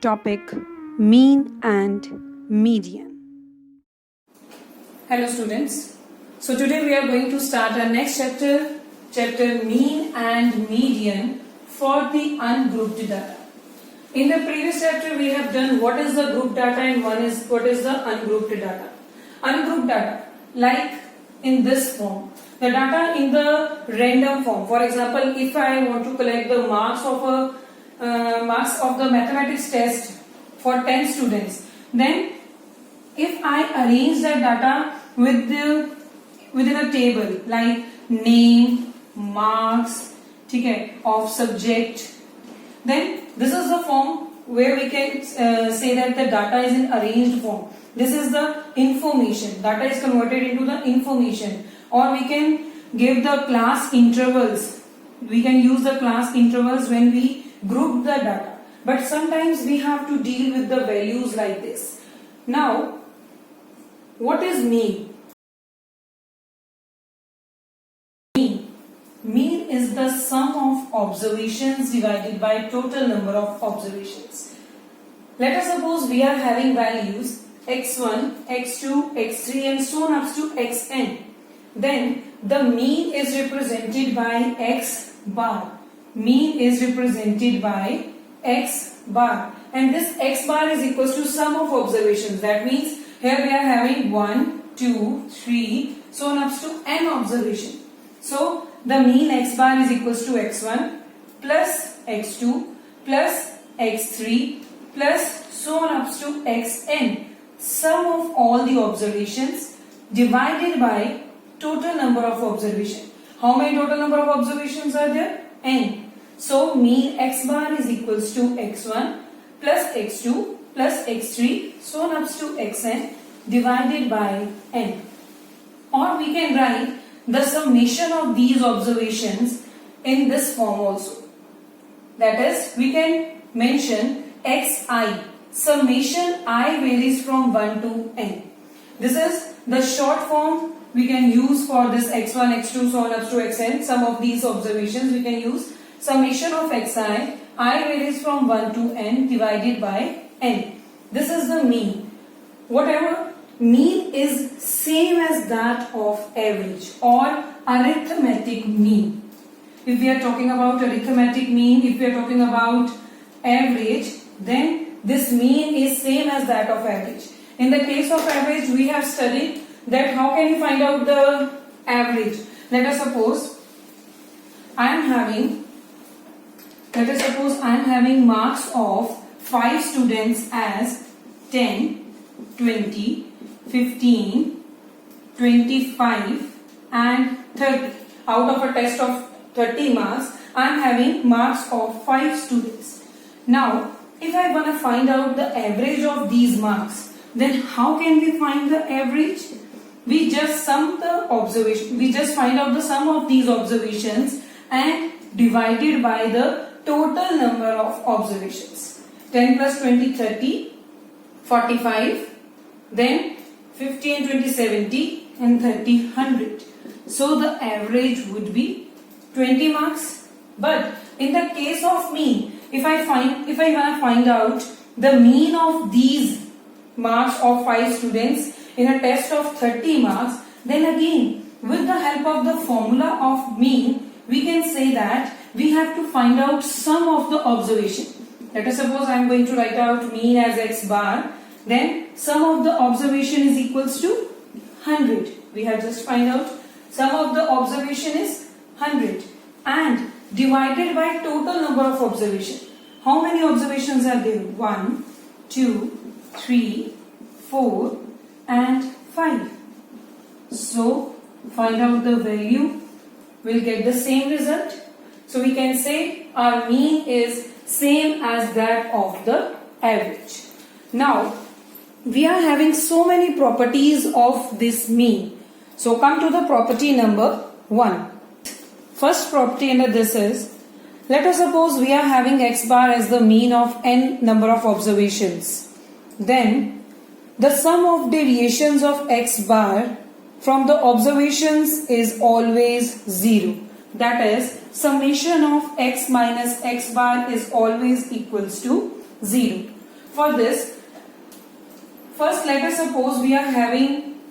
topic mean and median. Hello students. So today we are going to start our next chapter mean and median for the ungrouped data. In the previous chapter we have done what is the group data and what is the ungrouped data. Ungrouped data, like in this form, the data in the random form. For example, if I want to collect the marks of the mathematics test for 10 students, then if I arrange that data within a table like name, marks, of subject, then this is the form where we can say that the data is in arranged form. This is the information. Data is converted into the information, or we can give the class intervals. We can use the class intervals when we group the data. But sometimes we have to deal with the values like this. Now, what is mean? Mean is the sum of observations divided by total number of observations. Let us suppose we are having values x1, x2, x3 and so on up to xn. Then the mean is represented by x bar. Mean is represented by x bar. And this x bar is equal to sum of observations. That means here we are having 1, 2, 3, so on up to n observation. So the mean x bar is equal to x1 plus x2 plus x3 plus so on up to xn. Sum of all the observations divided by total number of observations. How many total number of observations are there? N. So mean x bar is equal to x1 plus x2 plus x3 so on up to xn divided by n. Or we can write the summation of these observations in this form also. That is, we can mention xi. Summation I varies from 1 to n. This is the short form we can use for this x1, x2, so on up to xn. Some of these observations we can use summation of xi. I varies from 1 to n divided by n. This is the mean. Whatever mean is same as that of average or arithmetic mean. If we are talking about arithmetic mean, if we are talking about average, then this mean is same as that of average. In the case of average, we have studied that how can you find out the average. Let us suppose I am having marks of 5 students as 10, 20, 15, 25 and 30. Out of a test of 30 marks, I am having marks of 5 students. Now, if I want to find out the average of these marks, then how can we find the average? We just sum the observation. We just find out the sum of these observations and divide it by the total number of observations. 10 plus 20, 30, 45, then 50 and 20, 70 and 30, 100. So the average would be 20 marks. But in the case of mean, if I want to find out the mean of these marks of 5 students in a test of 30 marks, then again with the help of the formula of mean, we can say that we have to find out sum of the observation. Let us suppose I am going to write out mean as x bar, then sum of the observation is equals to 100. We have just find out sum of the observation is 100 and divided by total number of observations. How many observations are there? 1, 2, 3, 4 and 5. So find out the value, we'll get the same result. So we can say our mean is same as that of the average. Now we are having so many properties of this mean. So come to the property number 1. First property under this is, let us suppose we are having x bar as the mean of n number of observations. Then the sum of deviations of x bar from the observations is always 0. That is, summation of x minus x bar is always equals to 0. For this, first let us suppose we are having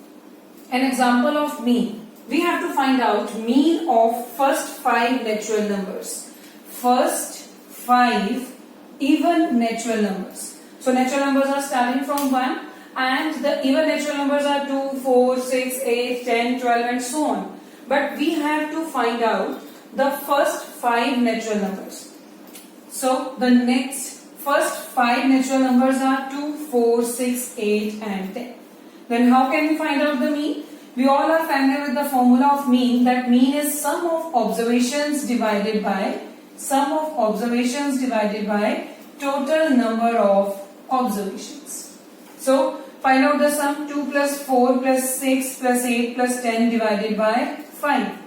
an example of mean. We have to find out mean of first 5 natural numbers. First 5 even natural numbers. So natural numbers are starting from 1 and the even natural numbers are 2, 4, 6, 8, 10, 12 and so on. But we have to find out the first 5 natural numbers. So the next first 5 natural numbers are 2, 4, 6, 8 and 10. Then how can we find out the mean? We all are familiar with the formula of mean, that mean is sum of observations divided by total number of observations. So find out the sum. 2 plus 4 plus 6 plus 8 plus 10 divided by 5.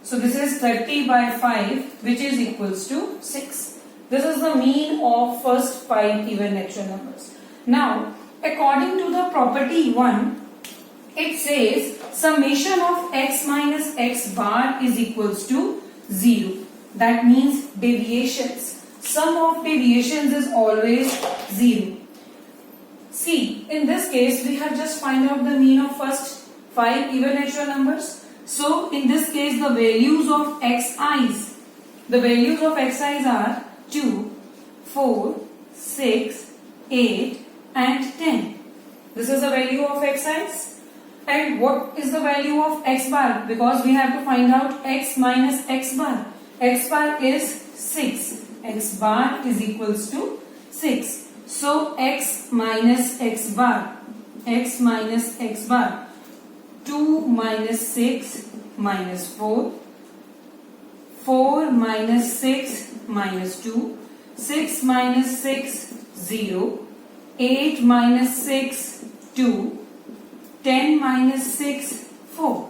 So this is 30 by 5 which is equals to 6. This is the mean of first 5 even natural numbers. Now according to the property 1, it says summation of x minus x bar is equals to 0. That means deviations. Sum of deviations is always 0. See, in this case we have just find out the mean of first 5 even natural numbers. So in this case the values of xi's are 2, 4, 6, 8 and 10. This is the value of xi's. And what is the value of x bar? Because we have to find out x minus x bar. X bar is 6. X bar is equals to 6. So x minus x bar. 2 minus 6 minus 4. 4 minus 6 minus 2. 6 minus 6 0. 8 minus 6 2. 10 minus 6 4.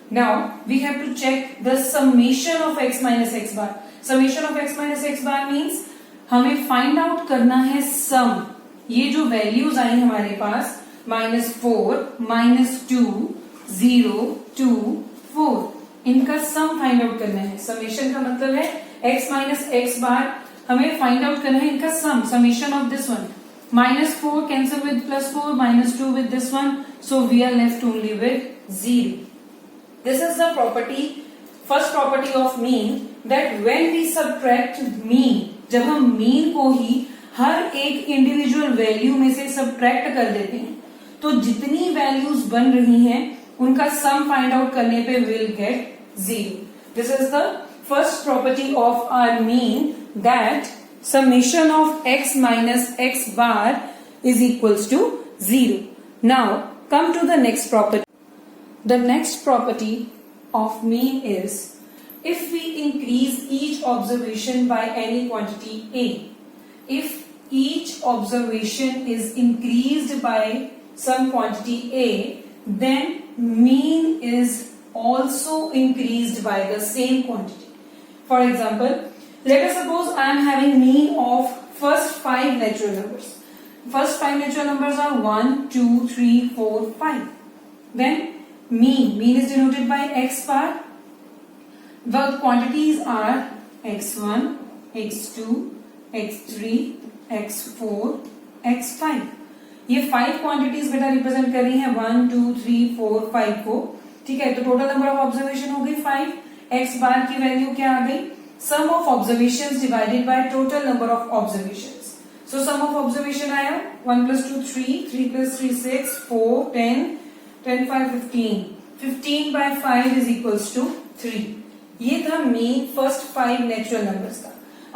Now we have to check the summation of x minus x bar. Summation of x minus x bar means हमें find out करना है सम. ये जो values आई हमारे पास -4, -2, 0, 2, 4, इनका sum find out करना है. Summation का मतलब है x माइनस एक्स बार. हमें फाइंड आउट करना है इनका sum. Summation of this one. -4 cancel with +4, -2 with this one, so we are left only with 0. This is the property, first property of mean, that when we subtract mean, जब हम mean को ही हर एक individual value में से subtract कर देते हैं तो जितनी वैल्यूज बन रही हैं उनका सम फाइंड आउट करने पे will get 0. This is the first property of our mean, that summation of x minus x bar is equals to 0. Now come to the next property. The next property of mean is if we increase each observation by any quantity a. If each observation is increased by some quantity a, then mean is also increased by the same quantity. For example, let us suppose I am having mean of first 5 natural numbers. First 5 natural numbers are 1, 2, 3, 4, 5. Then mean is denoted by x bar. The quantities are x1, x2, x3, x4, x5. ये 5 quantities बेटा represent कर रही हैं 1, 2, 3, 4, 5 को. ठीक है, तो total number of observation हो गई 5. x बार की वैल्यू क्या आ गई? Sum of observations divided by total number of observations. So sum of observation आया 1 plus 2 3, 3 plus 3 6, 4, 10, 10 5 15. 15 by 5 is equals to 3. ये था mean first 5 natural numbers का.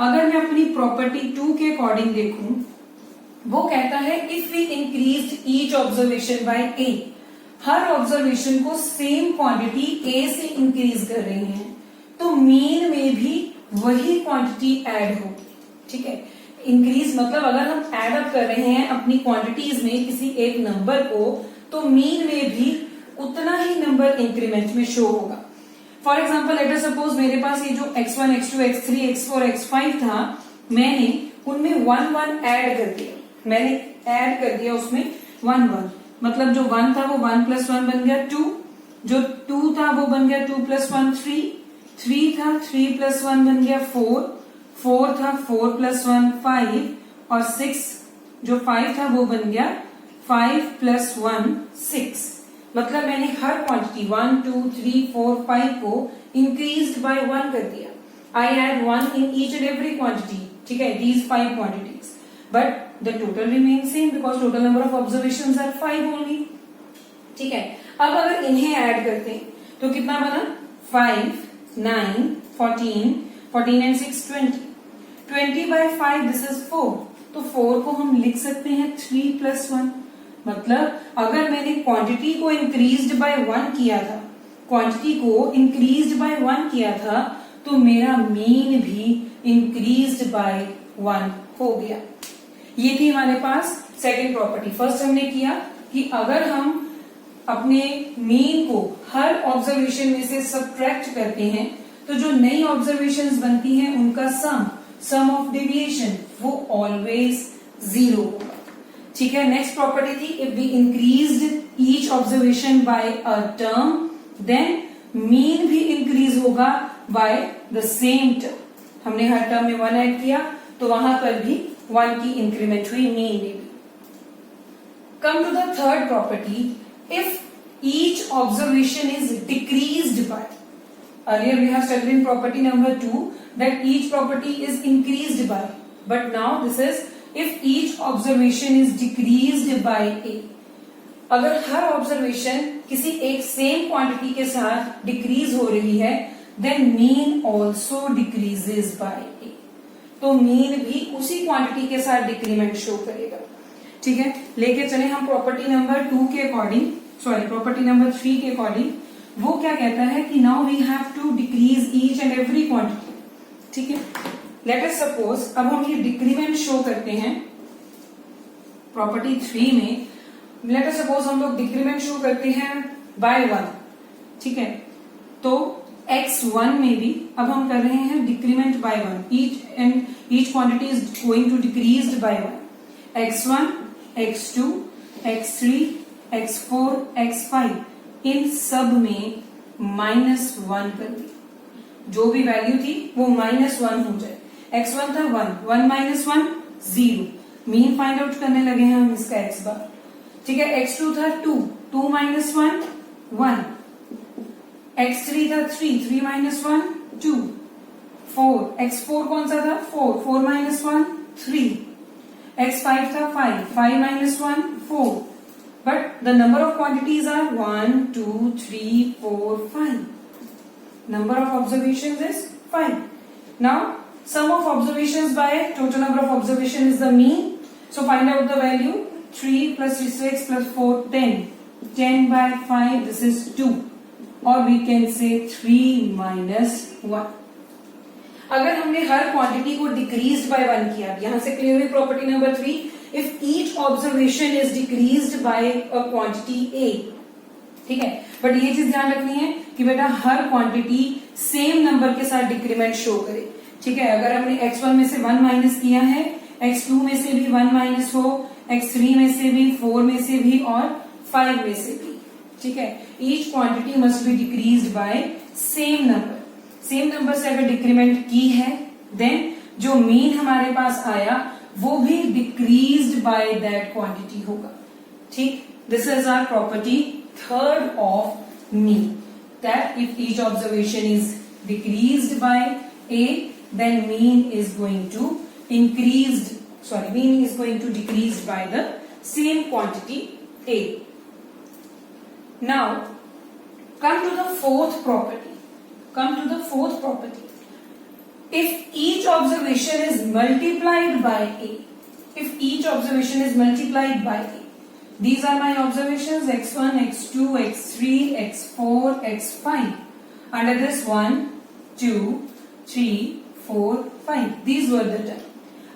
अगर मैं अपनी property 2 के अकॉर्डिंग देखूं, वो कहता है if we increased each observation by a. Her observation को सेम क्वांटिटी a से इंक्रीज कर रहे हैं तो मीन में भी वही क्वांटिटी ऐड होगी. ठीक है, इंक्रीज मतलब अगर हम ऐड अप कर रहे हैं अपनी क्वांटिटीज में किसी एक नंबर को तो मीन में भी उतना ही नंबर इंक्रीमेंट में शो होगा. For example let us suppose मेरे पास ये जो x1, x2, x3, x4, x5 था, मैंने उनमें 1 1 ऐड कर दिया. मैंने ऐड कर दिया उसमें 1 1, मतलब जो 1 था वो 1 plus 1 बन गया 2, जो 2 था वो बन गया 2 plus 1 3, 3 था 3 plus 1 बन गया 4, 4 था 4 plus 1 5 और 6 जो 5 था वो बन गया 5 + 1 6। मतलब मैंने हर क्वांटिटी 1 2 3 4 5 को इंक्रीज्ड बाय 1 कर दिया। I add 1 in each and every quantity, ठीक है, these 5 quantities, but the total remain same because total number of observations are 5 only. ठीक है, अब अगर इन्हें ऐड करते हैं तो कितना बना 5 9 14 14 एंड 6 20 20 by 5 दिस इज 4। तो 4 को हम लिख सकते हैं 3 + 1। मतलब अगर मैंने क्वांटिटी को इंक्रीज्ड बाय 1 किया था, क्वांटिटी को इंक्रीज्ड बाय 1 किया था, तो मेरा मीन भी इंक्रीज्ड बाय 1 हो गया। ये थी हमारे पास सेकंड प्रॉपर्टी। फर्स्ट हमने किया कि अगर हम अपने मीन को हर ऑब्जर्वेशन में से सब्ट्रैक्ट करते हैं तो जो नई ऑब्जर्वेशंस बनती हैं उनका सम ऑफ डेविएशन वो ऑलवेज 0 होगा। ठीक है, नेक्स्ट प्रॉपर्टी थी if we increased each observation by a term then mean भी इंक्रीज होगा बाय द सेम टर्म। हमने हर टर्म में 1 ऐड किया तो वहां पर भी 1 की इंक्रीमेंट हुई मीन में भी। Come to the third property, if each observation is decreased by, earlier we have studied in property number 2 that each property is increased by, but now this is if each observation is decreased by a। अगर हर observation किसी एक same quantity के साथ decrease हो रही है then mean also decreases by a, तो mean भी उसी क्वांटिटी के साथ डिक्रीमेंट शो करेगा। ठीक है, लेके चले हम प्रॉपर्टी नंबर 2 के अकॉर्डिंग, सॉरी प्रॉपर्टी नंबर 3 के अकॉर्डिंग। वो क्या कहता है कि now we have to decrease each and every quantity. ठीक है, लेट अस सपोज अब हम ये डिक्रीमेंट शो करते हैं प्रॉपर्टी 3 में। लेट अस सपोज हम लोग डिक्रीमेंट शो करते हैं बाय 1। ठीक है, तो x1 में भी अब हम कर रहे हैं decrement by 1, each quantity is going to decreased by 1। x1 x2 x3 x4 x5 इन सब में -1 कर दी, जो भी वैल्यू थी वो -1 हो जाए। x1 था 1 1 - 1 0, मीन फाइंड आउट करने लगे हैं हम इसका x बार। ठीक है, x2 था 2 2 - 1 1, x3 था 3 3 - 1 2 4, x4 कौन सा था 4 4 - 1 3, x5 था 5 5 - 1 4, but the number of quantities are 1 2 3 4 5, number of observations is 5. Now sum of observations by total number of observation is the mean, so find out the value 3 + 6 + 4 10 10 by 5 this is 2, or we can say 3 - 1। अगर हमने हर quantity को decreased by 1 किया, यहां से clear हुई property number 3, if each observation is decreased by a quantity a। ठीक है, but ये चीज ध्यान रखनी है कि बेटा हर क्वांटिटी सेम नंबर के साथ डिक्रीमेंट शो करे। ठीक है, अगर हमने x1 में से 1 माइनस किया है, x2 में से भी 1 माइनस हो, x3 में से भी, 4 में से भी और 5 में से भी। ठीक है, each quantity must be decreased bye same number. Same number से अगर डिक्रीमेंट की है देन जो मीन हमारे पास आया वो भी डिक्रीज्ड बाय दैट क्वांटिटी होगा। ठीक, this is our property third of mean, that if each observation is decreased by a then mean is going to decrease by the same quantity a। Now come to the fourth property, if each observation is multiplied by a, these are my observations x1 x2 x3 x4 x5, under this 1 2 3 4 5 these were the term।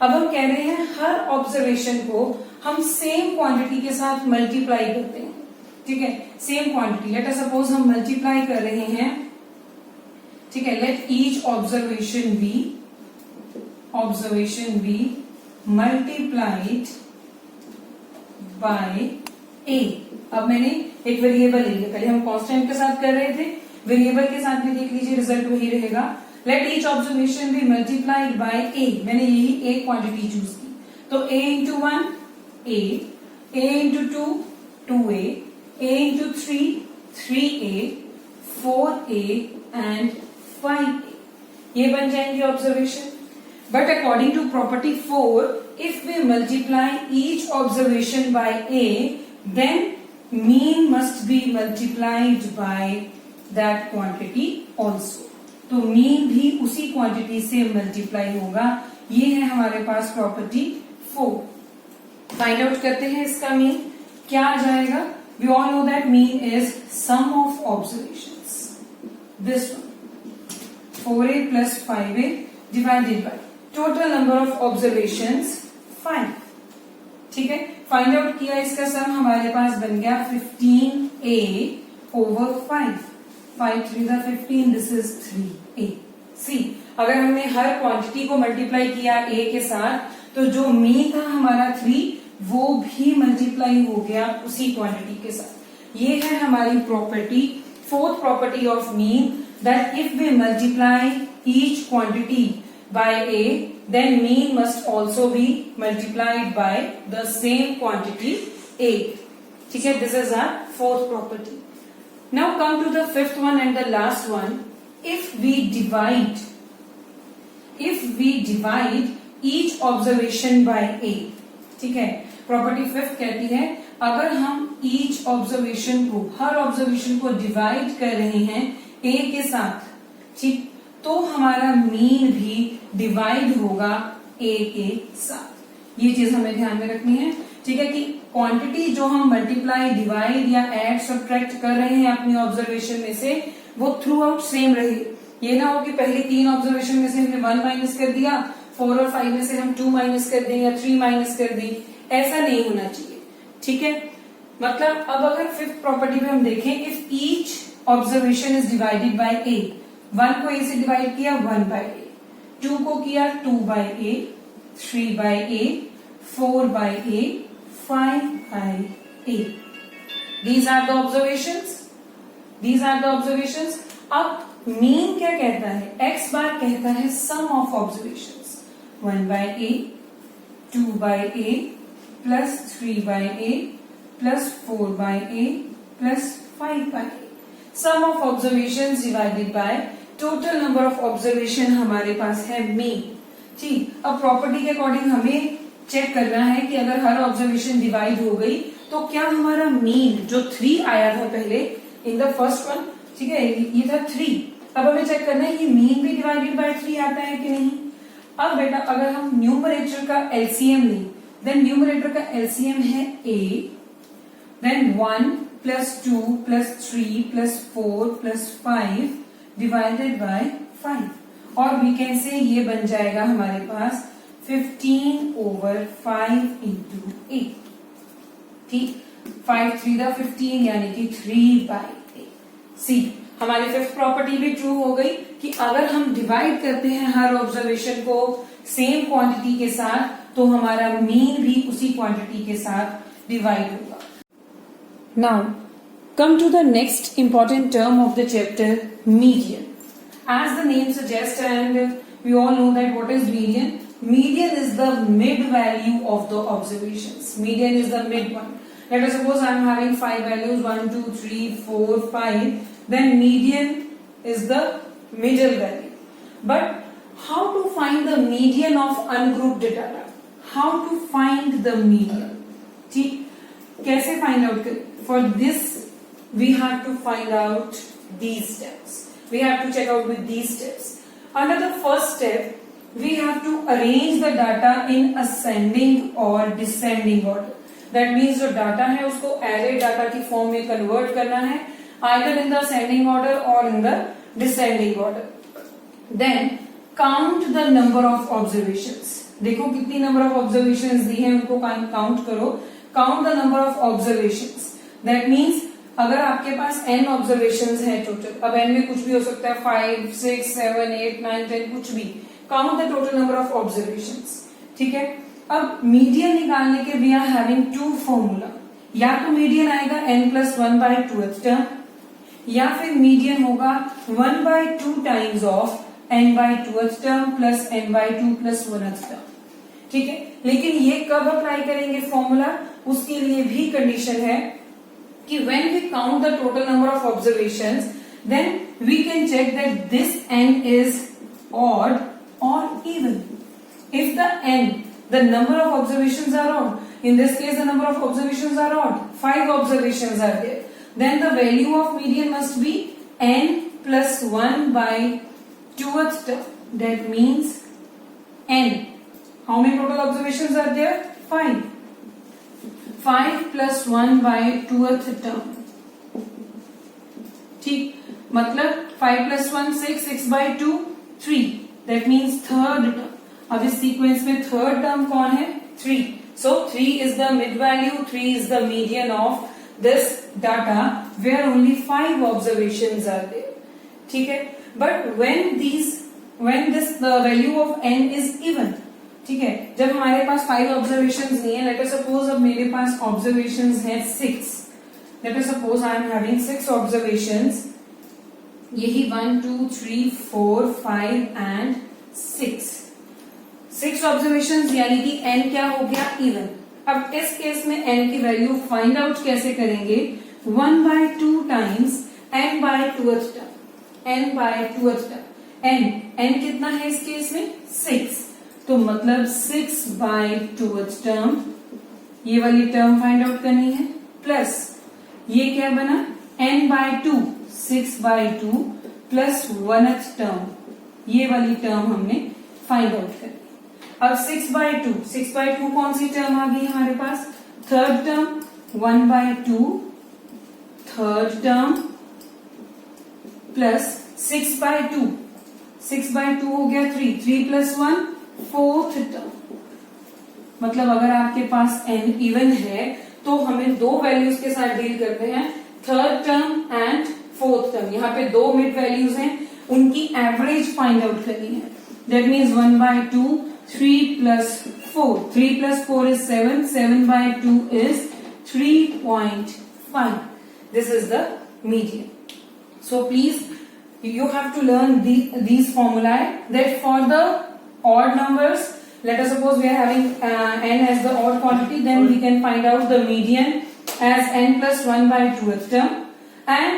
अब हम कह रहे हैं हर observation को हम same quantity के साथ multiply करते हैं। ठीक है, same quantity, let us suppose हम मल्टीप्लाई कर रहे हैं। ठीक है, let each observation be multiplied by a। अब मैंने एक वेरिएबल ले लिया, पहले हम कांस्टेंट के साथ कर रहे थे, वेरिएबल के साथ भी देख लीजिए रिजल्ट वही रहेगा। Let each observation be multiplied by a, मैंने यही एक क्वांटिटी चूज की, तो a into 1 a into 2 2a, a into 3 3a, 4a and 5a. ये बन जाएंगे observation. But according to property 4, if we multiply each observation by a, then mean must be multiplied by that quantity also. तो mean भी उसी quantity से multiply होगा. ये है हमारे पास प्रॉपर्टी 4. फाइंड आउट करते हैं इसका मीन क्या आ जाएगा. We all know that mean is sum of observations. This one 4a plus 5a divided by total number of observations 5. ठीक है. फाइंड आउट किया इसका सम हमारे पास बन गया 15a over 5. 5 3 the 15, this is 3a. सी, अगर हमने हर क्वांटिटी को मल्टीप्लाई किया a के साथ, तो जो मीन था हमारा 3, वो भी मल्टीप्लाई हो गया उसी क्वांटिटी के साथ. ये है हमारी property, fourth property of mean, that if we multiply each quantity by a, then mean must also be multiplied by the same quantity a. ठीक है, this is our fourth property. Now come to the fifth one and the last one. If we divide each observation by a, ठीक है, property fifth कहती है अगर हम each observation को, हर observation को डिवाइड कर रहे हैं a के साथ, ठीक, तो हमारा मीन भी डिवाइड होगा a के साथ. ये चीज हमें ध्यान में रखनी है. ठीक है, कि क्वांटिटी जो हम मल्टीप्लाई, डिवाइड या ऐड, सब्ट्रैक्ट कर रहे हैं अपनी ऑब्जर्वेशन में से, वो थ्रू आउट सेम रहे. ये ना हो कि पहले 3 ऑब्जर्वेशन में से हमने 1 माइनस कर दिया, 4 और 5 में से हम 2 माइनस कर दें या 3 माइनस कर दी. ऐसा नहीं होना चाहिए. ठीक है, मतलब अब अगर फिफ्थ प्रॉपर्टी में हम देखें, if each observation is divided by a, 1 को a से डिवाइड किया 1 बाय a, 2 को किया 2 by a, 3 by a, 4 by a, 5 by a. These are the observations. These are the observations. अब मीन क्या कहता है? x बार कहता है sum of observations. 1 by a, 2 by a, plus 3 by a, plus 4 by a, plus 5 by a. Sum of observation divided by total number of observation हमारे पास है mean. ठीक, अब प्रॉपर्टी के अकॉर्डिंग हमें चेक करना है कि अगर हर ऑब्जर्वेशन डिवाइड हो गई तो क्या हमारा मीन जो 3 आया था पहले इन द फर्स्ट वन, ठीक है, ये था 3. अब हमें चेक करना है ये मीन भी डिवाइडेड बाय 3 आता है कि नहीं. अब बेटा अगर हम न्यूमरेटर का एलसीएम लें, देन न्यूमरेटर का एलसीएम है a, then 1 plus 2 plus 3 plus 4 plus 5 divided by 5, और वी कैन से ये बन जाएगा हमारे पास 15 over 5 into a. ठीक, 5 3 the 15 यानी कि 3 by a. सी, हमारी फिफ्थ प्रॉपर्टी भी ट्रू हो गई कि अगर हम डिवाइड करते हैं हर ऑब्जर्वेशन को सेम क्वांटिटी के साथ, तो हमारा मीन भी उसी क्वांटिटी के साथ डिवाइड होगा. Now, come to the next important term of the chapter, median. As the name suggests, and we all know that what is median? Median is the mid value of the observations. Median is the mid one. Let us suppose I am having 5 values, 1, 2, 3, 4, 5. Then median is the middle value. But how to find the median of ungrouped data? How to find the median? ठीक, कैसे find out करें? For this, we have to find out these steps. We have to check out with these steps. Under the first step, we have to arrange the data in ascending or descending order. That means जो data है उसको array data की form में convert करना है, either in the ascending order or in the descending order. Then count the number of observations. देखो कितनी number of observations दी है, उनको count करो. Count the number of observations. That means अगर आपके पास n ऑब्जर्वेशंस है टोटल, अब n में कुछ भी हो सकता है, 5, 6, 7, 8, 9, 10, कुछ भी. Count the total number of observations. ठीक है, अब मीडियन निकालने के वी आर हैविंग 2 फॉर्मूला. या तो मीडियन आएगा n plus 1 bye 2th term, या फिर मीडियन होगा 1 by 2 times of n by 2th term plus n by 2 plus 1th term. ठीक है, लेकिन ये कब अप्लाई करेंगे फॉर्मूला, उसके लिए भी कंडीशन है कि when we count the total number of observations, then we can check that this n is odd or even. If the number of observations are odd, in this case the number of observations are odd, 5 observations are there, then the value of median must be n plus 1 by 2th term. That means n. How many total observations are there? 5. 5 plus 1 by 2th term. ठीक, मतलब 5 plus 1 6, 6 by 2 3. That means third term. अब इस sequence में third term कौन है? 3. So 3 is the mid value, 3 is the median of this data where only 5 observations are there. ठीक है, but when this the value of n is even, ठीक है, जब हमारे पास 5 ऑब्जर्वेशन नहीं है, लेट अस सपोज अब मेरे पास ऑब्जर्वेशन है 6, late us suppose I am having 6 observation, यही 1 2 3 4 5 एंड 6 ऑब्जर्वेशन, यानी कि n क्या हो गया? इवन. अब इस केस में n की वैल्यू फाइंड आउट कैसे करेंगे? 1 by 2 times n by 2th term, n by 2th term. n कितना है इस केस में? 6. तो मतलब 6 by 2th term, ये वाली टर्म फाइंड आउट करनी है, प्लस ये क्या बना? n by 2, 6 by 2 plus 1th term, ये वाली टर्म हमने फाइंड आउट करनी. अब 6 by 2 कौन सी टर्म आ गई हमारे पास? Third term. 1 by 2 third term plus 6 by 2 हो गया 3 प्लस 1 फोर्थ टर्म. मतलब अगर आपके पास n इवन है तो हमें दो वैल्यूज के साथ डील करते हैं, third term and fourth term. यहाँ पे दो मिड वैल्यूज हैं, उनकी एवरेज फाइंड आउट करनी है. That means 1 by 2, 3 plus 4. 3 plus 4 is 7. 7 by 2 is 3.5. This is the median. So please, you have to learn these formulae, that for the odd numbers, let us suppose we are having n as the odd quantity, then we can find out the median as n plus 1 by 2th term, and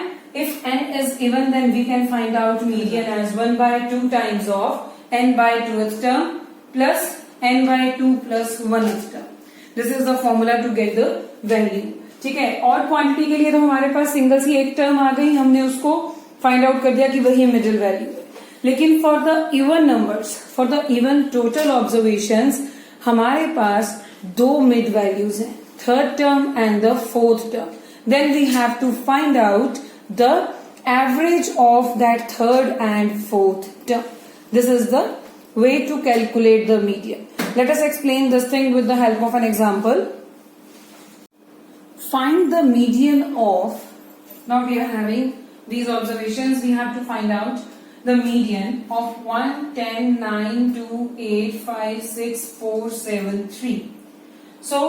if n is even, then we can find out median as 1 by 2 times of n by 2th term plus n by 2 plus 1th term. This is the formula to get the value. ठीक है, odd quantity के लिए तो हमारे पास single C एक term आ गई, हमने उसको फाइंड आउट कर दिया कि वही मिडिल वैल्यू है. लेकिन for the even numbers, for the even total observations, हमारे पास दो मिड वैल्यूज हैं, third term and the fourth term. Then we have to find out the average of that third and fourth term. This is the way to calculate the median. Let us explain this thing with the help of an example. Find the median of, now we are having these observations, we have to find out the median of 1, 10, 9, 2, 8, 5, 6, 4, 7, 3. So,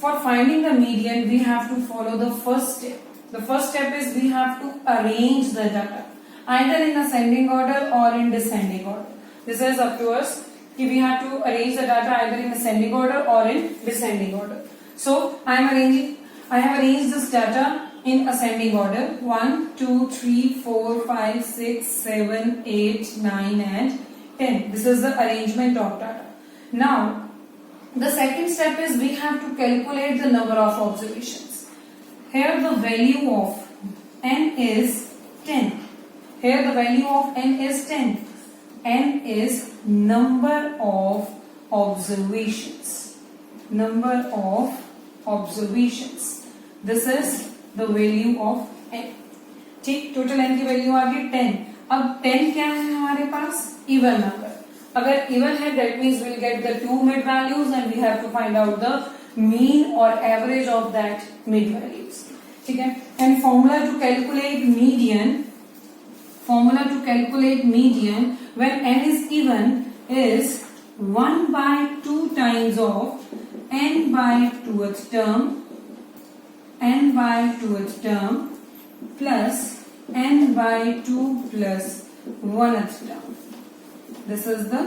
for finding the median, we have to follow the first step. The first step is we have to arrange the data, either in ascending order or in descending order. This is up to us. We have to arrange the data either in ascending order or in descending order. So I have arranged this data in ascending order. 1, 2, 3, 4, 5, 6, 7, 8, 9 and 10. This is the arrangement of data. Now the second step is we have to calculate the number of observations. Here the value of n is 10. Here the value of n is 10. n is number of observations. Number of observations. This is the value of n. ठीक, total n की value आ गई 10. अब 10 क्या है हमारे पास? Even number. अगर इवन है that means we'll get the two mid values and we have to find out the mean or average of that mid values. ठीक है, and formula to calculate median when n is even is 1 by 2 times of n by 2th term plus n by 2 plus 1th term. This is the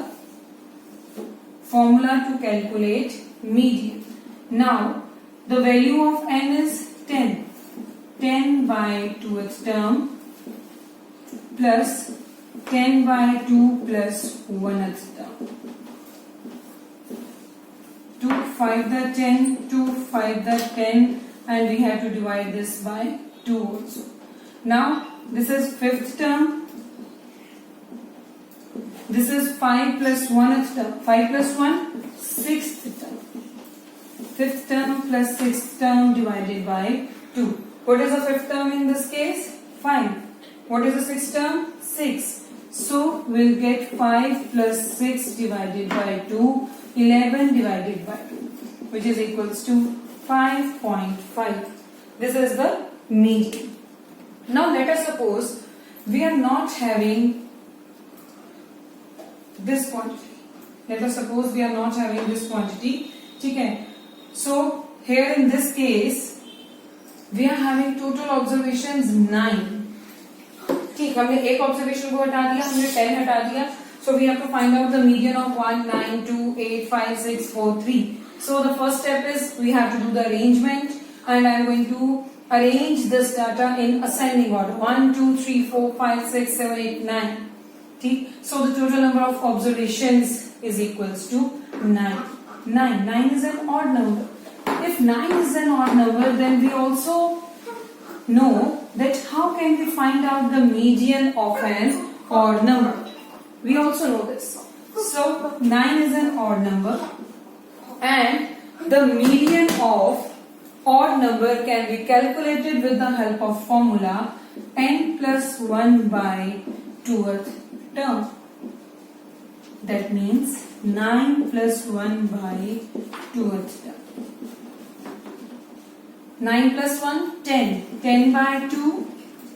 formula to calculate median. Now, the value of n is 10. 10 by 2th term plus 10 by 2 plus 1th term. 2 5 the 10, 2 5 the 10, and we have to divide this by 2 also. Now, this is 5th term. This is 5 plus 1th term. 5 plus 1, 6th term. 5th term plus 6th term divided by 2. What is the 5th term in this case? 5. What is the 6th term? 6. So, we'll get 5 plus 6 divided by 2, 11 divided by 2, which is equals to 5.5. This is the median. Now, let us suppose we are not having this quantity. Let us suppose we are not having this quantity. Okay. So, here in this case, we are having total observations 9. ठीक, हमने एक observation को हटा दिया, हमने 10 हटा दिया. So we have to find out the median of 1, 9, 2, 8, 5, 6, 4, 3. So the first step is we have to do the arrangement, and I am going to arrange this data in ascending order. 1, 2, 3, 4, 5, 6, 7, 8, 9. ठीक, so the total number of observations is equals to 9. 9 is an odd number. If 9 is an odd number, then we also know that how can we find out the median of an odd number. We also know this. So 9 is an odd number, and the median of odd number can be calculated with the help of formula n plus 1 by 2th term. That means 9 plus 1 by 2th term. 9 plus 1, 10. 10 by 2,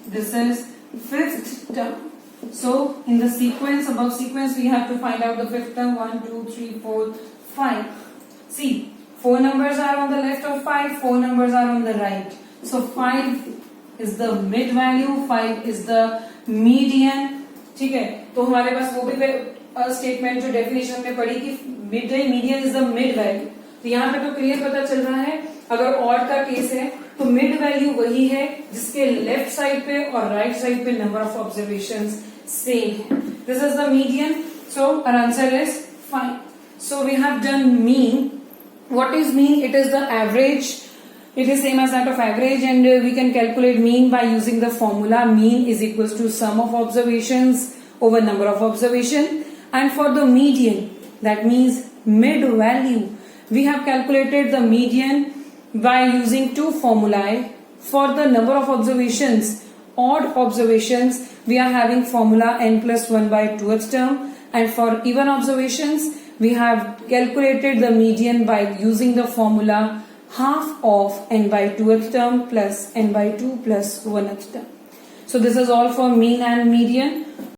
this is 5th term. So, in the sequence, above sequence, we have to find out the 5th term. 1, 2, 3, 4, 5. See, 4 numbers are on the left of 5, 4 numbers are on the right. So, 5 is the mid value, 5 is the median. ठीक है, तो हमारे पास वो भी statement जो definition में पढ़ी कि median is the mid value. तो यहाँ पे तो क्लियर पता चल रहा है, अगर ऑड का केस है तो मिड वैल्यू वही है जिसके लेफ्ट साइड पे और राइट साइड पे नंबर ऑफ ऑब्जर्वेशंस सेम है. This is the median. So our answer is 5. So we have done mean. What is mean? It is the average. It is same as that of average, and we can calculate mean by using the formula mean is equals to sum of observations over number of observation. And for the median, that means mid value, we have calculated the median by using two formulae. For the number of observations, odd observations, we are having formula n plus 1 by 2th term, and for even observations, we have calculated the median by using the formula half of n by 2th term plus n by 2 plus 1th term. So this is all for mean and median.